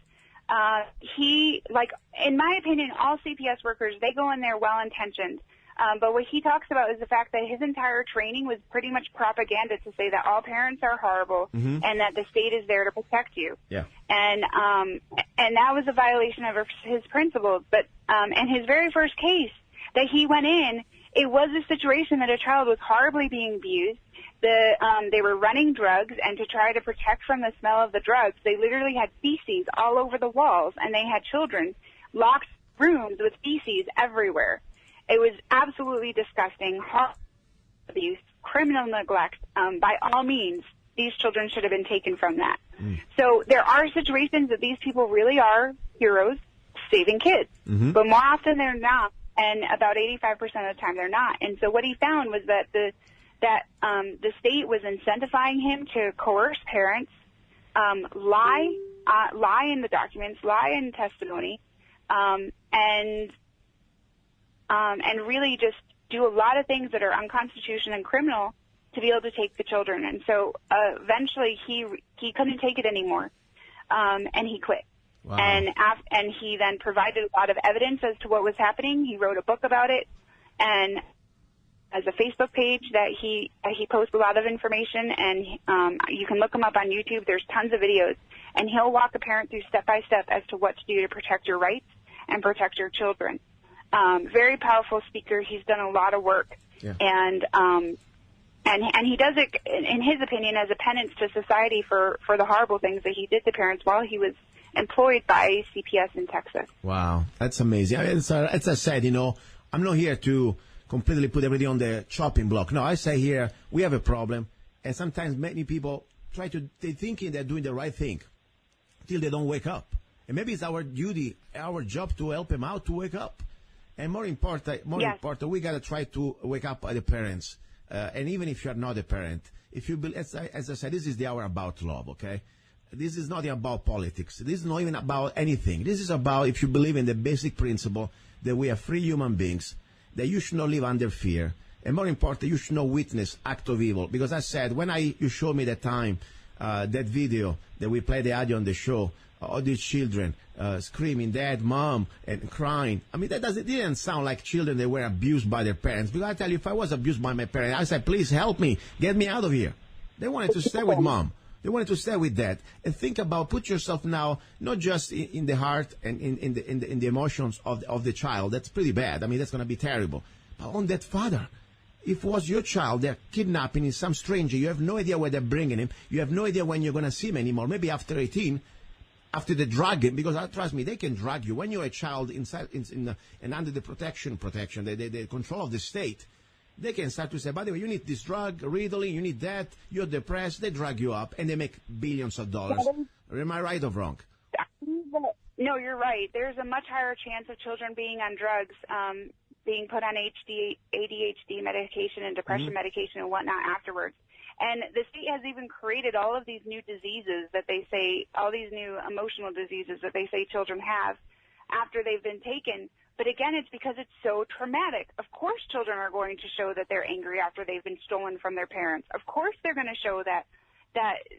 He, like, in my opinion, all CPS workers, they go in there well-intentioned. But what he talks about is the fact that his entire training was pretty much propaganda to say that all parents are horrible and that the state is there to protect you. Yeah. And that was a violation of his principles. But in his very first case that he went in, it was a situation that a child was horribly being abused. They were running drugs, and to try to protect from the smell of the drugs, they literally had feces all over the walls, and they had children locked rooms with feces everywhere. It was absolutely disgusting, horrible abuse, criminal neglect. By all means, these children should have been taken from that. So there are situations that these people really are heroes saving kids, but more often they're not, and about 85% of the time they're not. And so what he found was that the state was incentivizing him to coerce parents, lie in the documents, lie in testimony, and really just do a lot of things that are unconstitutional and criminal to be able to take the children. And so eventually he couldn't take it anymore, and he quit. Wow. And he then provided a lot of evidence as to what was happening. He wrote a book about it, and as a Facebook page that he posts a lot of information, and you can look him up on YouTube. There's tons of videos, and he'll walk a parent through step by step as to what to do to protect your rights and protect your children. Very powerful speaker. He's done a lot of work, and he does it, in his opinion, as a penance to society for the horrible things that he did to parents while he was employed by CPS in Texas. Wow, that's amazing. I mean, as I said, you know, I'm not here to completely put everything on the chopping block. No, I say here, we have a problem, and sometimes many people they're thinking they're doing the right thing till they don't wake up. And maybe it's our duty, our job to help them out to wake up. And more important, we got to try to wake up the parents. And even if you're not a parent, if you as I said, this is the hour about love, okay? This is not about politics. This is not even about anything. This is about if you believe in the basic principle that we are free human beings, that you should not live under fear. And more important, you should not witness act of evil. Because I said, when you showed me that time, that video that we played the audio on the show, all these children screaming, Dad, Mom, and crying. I mean, it didn't sound like children that were abused by their parents. Because I tell you, if I was abused by my parents, I said, please help me, get me out of here. They wanted to stay with Mom. They wanted to stay with Dad. And think about, put yourself now, not just in the heart and in the emotions of the child. That's pretty bad. I mean, that's going to be terrible. But on that father, if it was your child, they're kidnapping some stranger. You have no idea where they're bringing him. You have no idea when you're going to see him anymore. Maybe after 18, after they drag him, because trust me, they can drag you. When you're a child inside and under the protection, the control of the state, they can start to say, by the way, you need this drug, Ritalin, you need that, you're depressed. They drag you up, and they make billions of dollars. Am I right or wrong? No, you're right. There's a much higher chance of children being on drugs, being put on ADHD medication and depression medication and whatnot afterwards. And the state has even created all of these new diseases that they say, all these new emotional diseases that they say children have after they've been taken. But again, it's because it's so traumatic. Of course children are going to show that they're angry after they've been stolen from their parents. Of course they're going to show that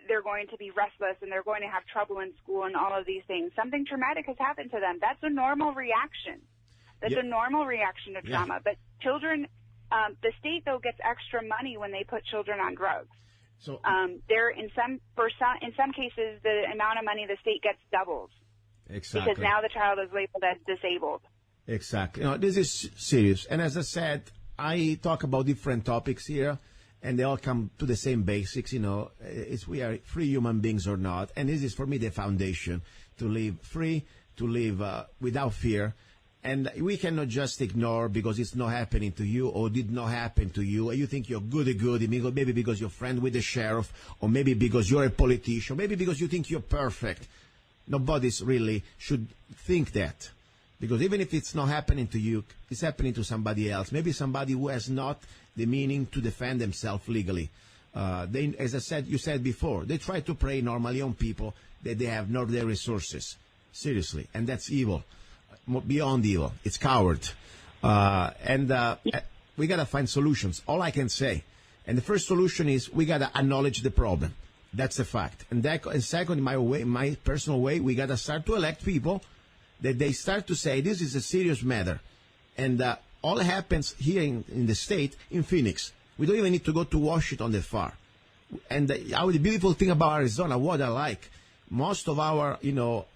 they're going to be restless and they're going to have trouble in school and all of these things. Something traumatic has happened to them. That's a normal reaction. That's a normal reaction to trauma. But children, the state, though, gets extra money when they put children on drugs. So there in some cases the amount of money the state gets doubles. Exactly. Because now the child is labeled as disabled. Exactly. This is serious. And as I said, I talk about different topics here, and they all come to the same basics. It's we are free human beings or not. And this is, for me, the foundation to live free, to live without fear. And we cannot just ignore because it's not happening to you or did not happen to you. You think you're goody-goody, maybe because you're friend with the sheriff, or maybe because you're a politician, maybe because you think you're perfect. Nobody really should think that. Because even if it's not happening to you, it's happening to somebody else. Maybe somebody who has not the meaning to defend themselves legally. As I said, you said before, they try to prey normally on people that they have not the resources. Seriously. And that's evil. Beyond evil. It's coward. We got to find solutions. All I can say. And the first solution is we got to acknowledge the problem. That's a fact. And second, in my personal way, we got to start to elect people that they start to say this is a serious matter. And all happens here in the state, in Phoenix. We don't even need to go to Washington that far. And the beautiful thing about Arizona, what I like, most of our,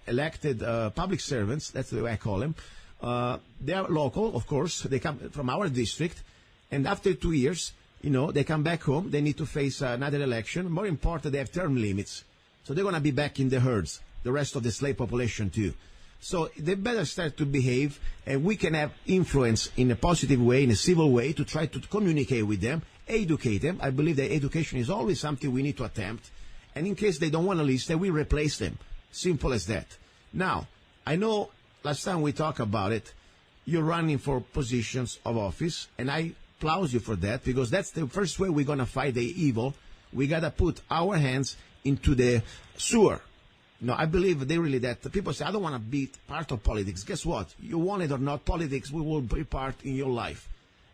elected public servants, that's the way I call them, they are local, of course. They come from our district. And after 2 years, they come back home. They need to face another election. More important, they have term limits. So they're going to be back in the herds, the rest of the slave population too. So they better start to behave, and we can have influence in a positive way, in a civil way, to try to communicate with them, educate them. I believe that education is always something we need to attempt. And in case they don't want to listen, we replace them. Simple as that. Now, I know last time we talked about it, you're running for positions of office, and I applaud you for that, because that's the first way we're going to fight the evil. We got to put our hands into the sewer. I believe that people say, I don't want to be part of politics. Guess what? You want it or not, politics will be part in your life.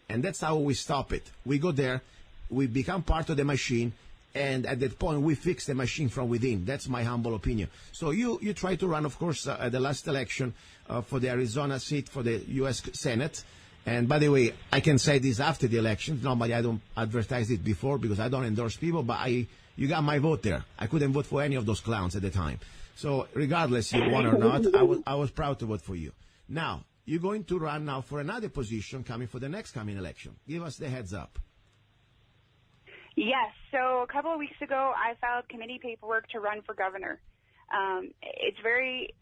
And that's how we stop it. We go there, we become part of the machine, and at that point, we fix the machine from within. That's my humble opinion. So you try to run, of course, at the last election for the Arizona seat for the U.S. Senate. And by the way, I can say this after the election. Normally, I don't advertise it before because I don't endorse people, but you got my vote there. I couldn't vote for any of those clowns at the time. So regardless you won or not, I was proud to vote for you. Now, you're going to run now for another position coming for the next coming election. Give us the heads up. Yes. So a couple of weeks ago, I filed committee paperwork to run for governor. It's very,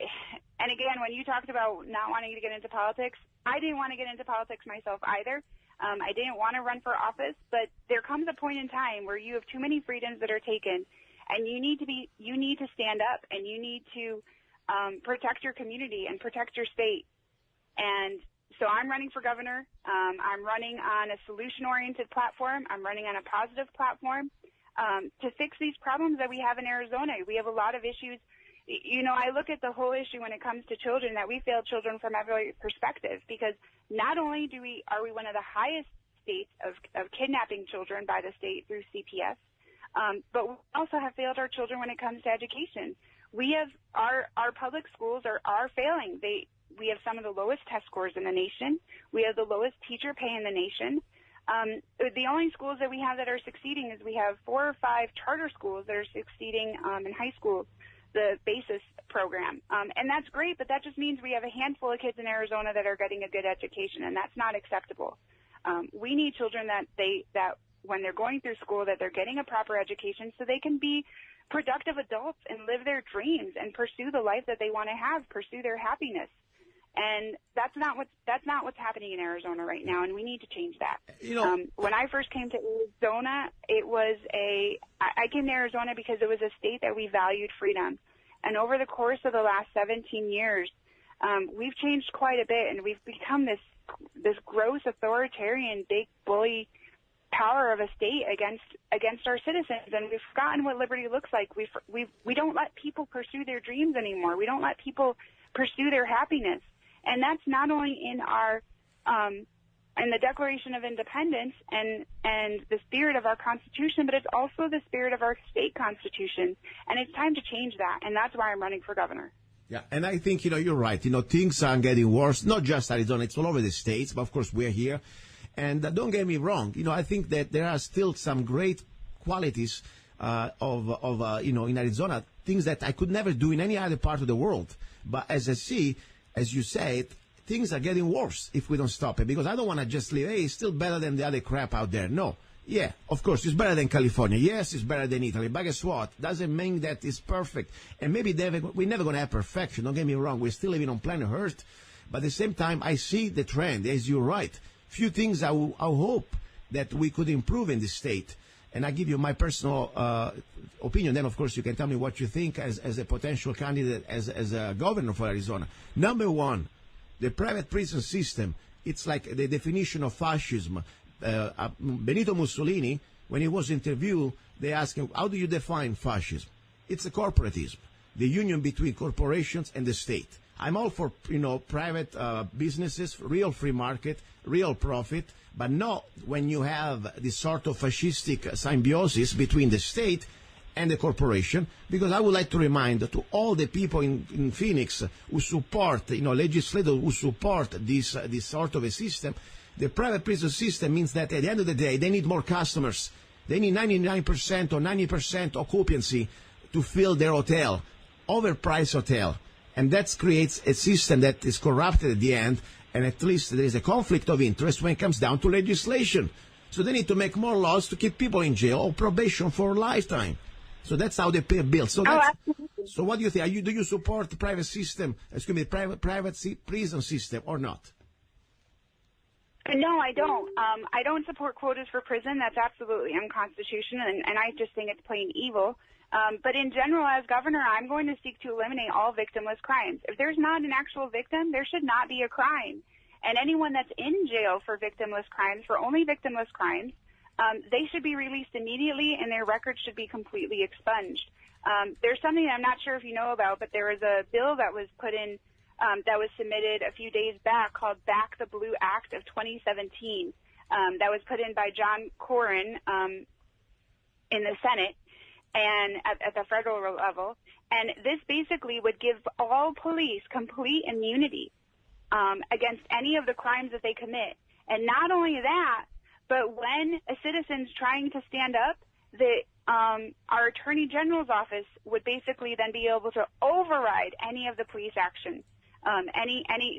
and again, when you talked about not wanting to get into politics, I didn't want to get into politics myself either. I didn't want to run for office, but there comes a point in time where you have too many freedoms that are taken, and you need to stand up, and you need to protect your community and protect your state. And so I'm running for governor. I'm running on a solution-oriented platform. I'm running on a positive platform to fix these problems that we have in Arizona. We have a lot of issues. I look at the whole issue when it comes to children, that we fail children from every perspective, because not only are we one of the highest states of kidnapping children by the state through CPS, but we also have failed our children when it comes to education. We have our public schools are failing. We have some of the lowest test scores in the nation. We have the lowest teacher pay in the nation. The only schools that we have that are succeeding is we have 4 or 5 charter schools that are succeeding in high school, the BASIS program. And that's great, but that just means we have a handful of kids in Arizona that are getting a good education, and that's not acceptable. We need children that when they're going through school, that they're getting a proper education so they can be productive adults and live their dreams and pursue the life that they want to have, pursue their happiness. And that's not what's happening in Arizona right now, and we need to change that. When I first came to Arizona, I came to Arizona because it was a state that we valued freedom. And over the course of the last 17 years, we've changed quite a bit, and we've become this gross authoritarian, big bully power of a state against our citizens, and we've forgotten what liberty looks like. We don't let people pursue their dreams anymore. We don't let people pursue their happiness. And that's not only in our in the Declaration of Independence and the spirit of our Constitution, but it's also the spirit of our state constitution. And it's time to change that, and that's why I'm running for governor. Yeah, and I think, you're right. Things are getting worse, not just Arizona, it's all over the states, but of course we're here. And don't get me wrong, I think that there are still some great qualities in Arizona, things that I could never do in any other part of the world. But as I see, as you said, things are getting worse if we don't stop it, because I don't want to just leave, hey, it's still better than the other crap out there. No. Yeah, of course, it's better than California. Yes, it's better than Italy. But guess what? Doesn't mean that it's perfect. And maybe we're never going to have perfection. Don't get me wrong. We're still living on planet Earth. But at the same time, I see the trend, as you're right. Few things I hope that we could improve in this state. And I give you my personal opinion. Then, of course, you can tell me what you think as a potential candidate, as a governor for Arizona. Number one, the private prison system. It's like the definition of fascism. Benito Mussolini, when he was interviewed, they asked him, how do you define fascism? It's a corporatism, the union between corporations and the state. I'm all for, private businesses, real free market, real profit, but not when you have this sort of fascistic symbiosis between the state and the corporation, because I would like to remind to all the people in Phoenix who support, legislators who support this sort of a system. The private prison system means that at the end of the day, they need more customers. They need 99% or 90% occupancy to fill their hotel, overpriced hotel. And that creates a system that is corrupted at the end, and at least there is a conflict of interest when it comes down to legislation. So they need to make more laws to keep people in jail or probation for a lifetime. So that's how they pay bills. So so what do you think? Do you support the private system, private prison system or not? No, I don't. I don't support quotas for prison. That's absolutely unconstitutional, and I just think it's plain evil. But in general, as governor, I'm going to seek to eliminate all victimless crimes. If there's not an actual victim, there should not be a crime. And anyone that's in jail for victimless crimes, for only victimless crimes, they should be released immediately, and their records should be completely expunged. There's something I'm not sure if you know about, but there was a bill that was put in that was submitted a few days back called Back the Blue Act of 2017. That was put in by John Cornyn in the Senate and at the federal level. And this basically would give all police complete immunity against any of the crimes that they commit. And not only that, but when a citizen's trying to stand up, our Attorney General's office would basically then be able to override any of the police action.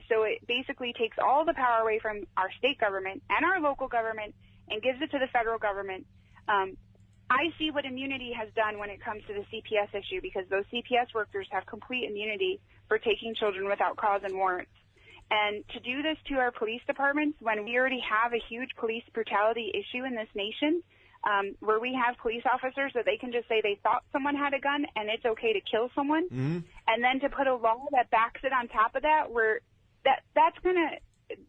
So it basically takes all the power away from our state government and our local government and gives it to the federal government. I see what immunity has done when it comes to the CPS issue, because those CPS workers have complete immunity for taking children without cause and warrants. And to do this to our police departments when we already have a huge police brutality issue in this nation, where we have police officers that they can just say they thought someone had a gun and it's okay to kill someone, and then to put a law that backs it on top of that,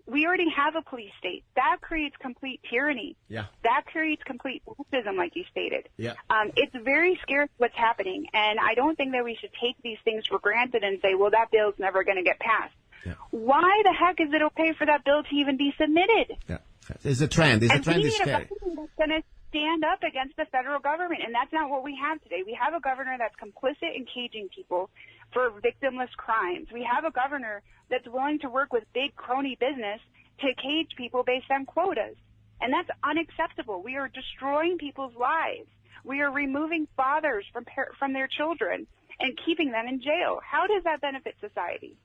we already have a police state. That creates complete tyranny. Yeah. That creates complete fascism, like you stated. Yeah. It's very scary what's happening, and I don't think that we should take these things for granted and say, well, that bill's never going to get passed. Yeah. Why the heck is it okay for that bill to even be submitted? Yeah. It's a trend. It's a trend. Is scary. That's going to stand up against the federal government, and that's not what we have today. We have a governor that's complicit in caging people for victimless crimes. We have a governor that's willing to work with big crony business to cage people based on quotas, and that's unacceptable. We are destroying people's lives. We are removing fathers from their children and keeping them in jail. How does that benefit society?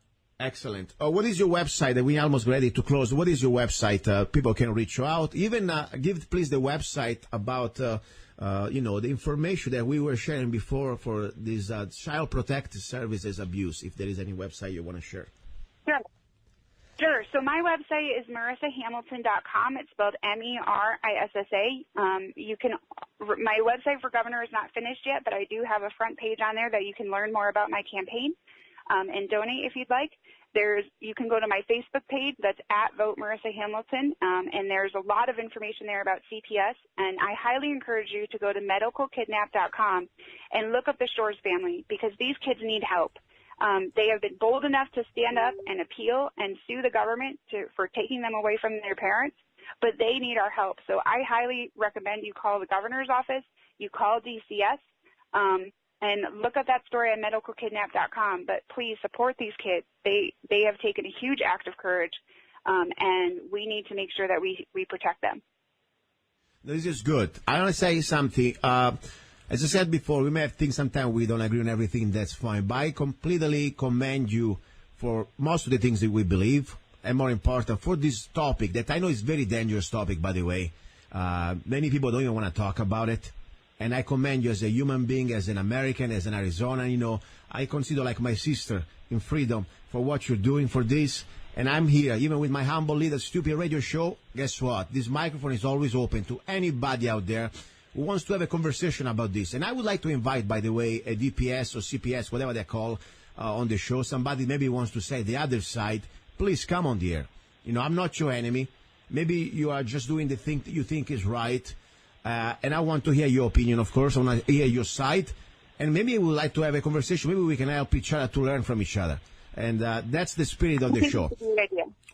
Excellent. What is your website? We're almost ready to close. What is your website? People can reach you out. Even give, please, the website about, the information that we were sharing before for this Child Protective Services abuse, if there is any website you want to share. Sure. So my website is MerissaHamilton.com. It's spelled Merissa. My website for governor is not finished yet, but I do have a front page on there that you can learn more about my campaign. And donate if you'd like. You can go to my Facebook page, that's at Vote Merissa Hamilton, and there's a lot of information there about CPS, and I highly encourage you to go to medicalkidnap.com and look up the Shores family, because these kids need help. They have been bold enough to stand up and appeal and sue the government for taking them away from their parents, but they need our help. So I highly recommend you call the governor's office, you call DCS, and look at that story on medicalkidnap.com. But please support these kids. They have taken a huge act of courage, and we need to make sure that we protect them. This is good. I want to say something. As I said before, we may have things sometimes we don't agree on everything, that's fine. But I completely commend you for most of the things that we believe, and more important, for this topic that I know is very dangerous topic, by the way. Many people don't even want to talk about it. And I commend you as a human being, as an American, as an Arizonan. You know, I consider like my sister in freedom for what you're doing for this. And I'm here, even with my humble little stupid radio show. Guess what? This microphone is always open to anybody out there who wants to have a conversation about this. And I would like to invite, by the way, a DPS or CPS, whatever they call, on the show. Somebody maybe wants to say the other side. Please come on the air. You know, I'm not your enemy. Maybe you are just doing the thing that you think is right. And I want to hear your opinion, of course. I want to hear your side. And maybe we would like to have a conversation. Maybe we can help each other to learn from each other. And that's the spirit of the show.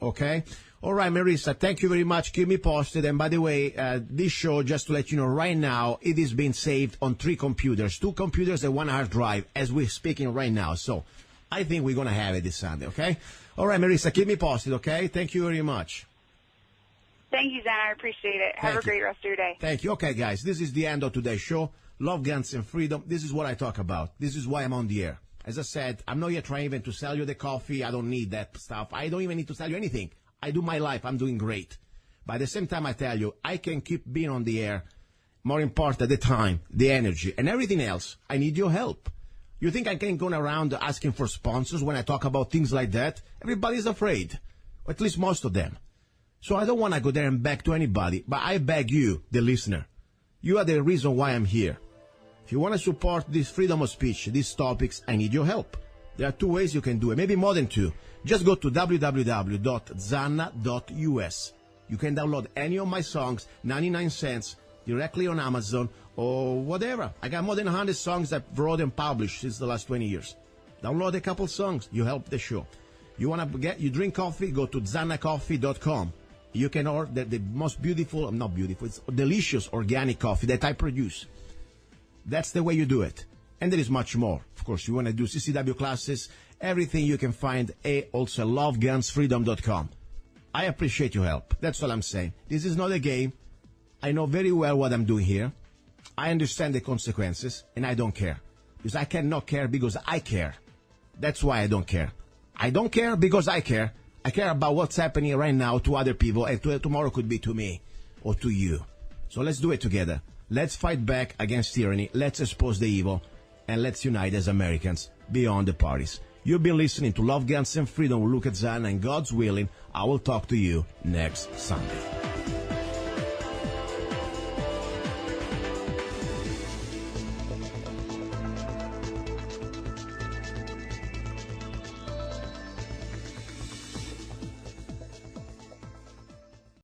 Okay? All right, Merissa, thank you very much. Keep me posted. And by the way, this show, just to let you know, right now, it is being saved on 3 computers. 2 computers and 1 hard drive, as we're speaking right now. So I think we're going to have it this Sunday, okay? All right, Merissa, keep me posted, okay? Thank you very much. Thank you, Zanna. I appreciate it. Have a great rest of your day. Thank you. Okay, guys, this is the end of today's show. Love, guns, and freedom. This is what I talk about. This is why I'm on the air. As I said, I'm not here trying even to sell you the coffee. I don't need that stuff. I don't even need to sell you anything. I do my life. I'm doing great. But at the same time, I tell you, I can keep being on the air. More important, the time, the energy, and everything else. I need your help. You think I can go around asking for sponsors when I talk about things like that? Everybody's afraid. Or at least most of them. So I don't want to go there and beg to anybody, but I beg you, the listener. You are the reason why I'm here. If you want to support this freedom of speech, these topics, I need your help. There are 2 ways you can do it, maybe more than 2. Just go to www.zanna.us. You can download any of my songs, 99 cents, directly on Amazon or whatever. I got more than 100 songs that I've wrote and published since the last 20 years. Download a couple songs. You help the show. You want to you drink coffee? Go to zannacoffee.com. You can order the most beautiful, not beautiful, it's delicious organic coffee that I produce. That's the way you do it. And there is much more. Of course, you want to do CCW classes, everything you can find also lovegunsfreedom.com. I appreciate your help. That's all I'm saying. This is not a game. I know very well what I'm doing here. I understand the consequences, and I don't care. Because I cannot care because I care. That's why I don't care. I don't care because I care. I care about what's happening right now to other people, and tomorrow could be to me or to you. So let's do it together. Let's fight back against tyranny. Let's expose the evil, and let's unite as Americans beyond the parties. You've been listening to Love, Guns, and Freedom with Luca, Zanna, and God's willing, I will talk to you next Sunday.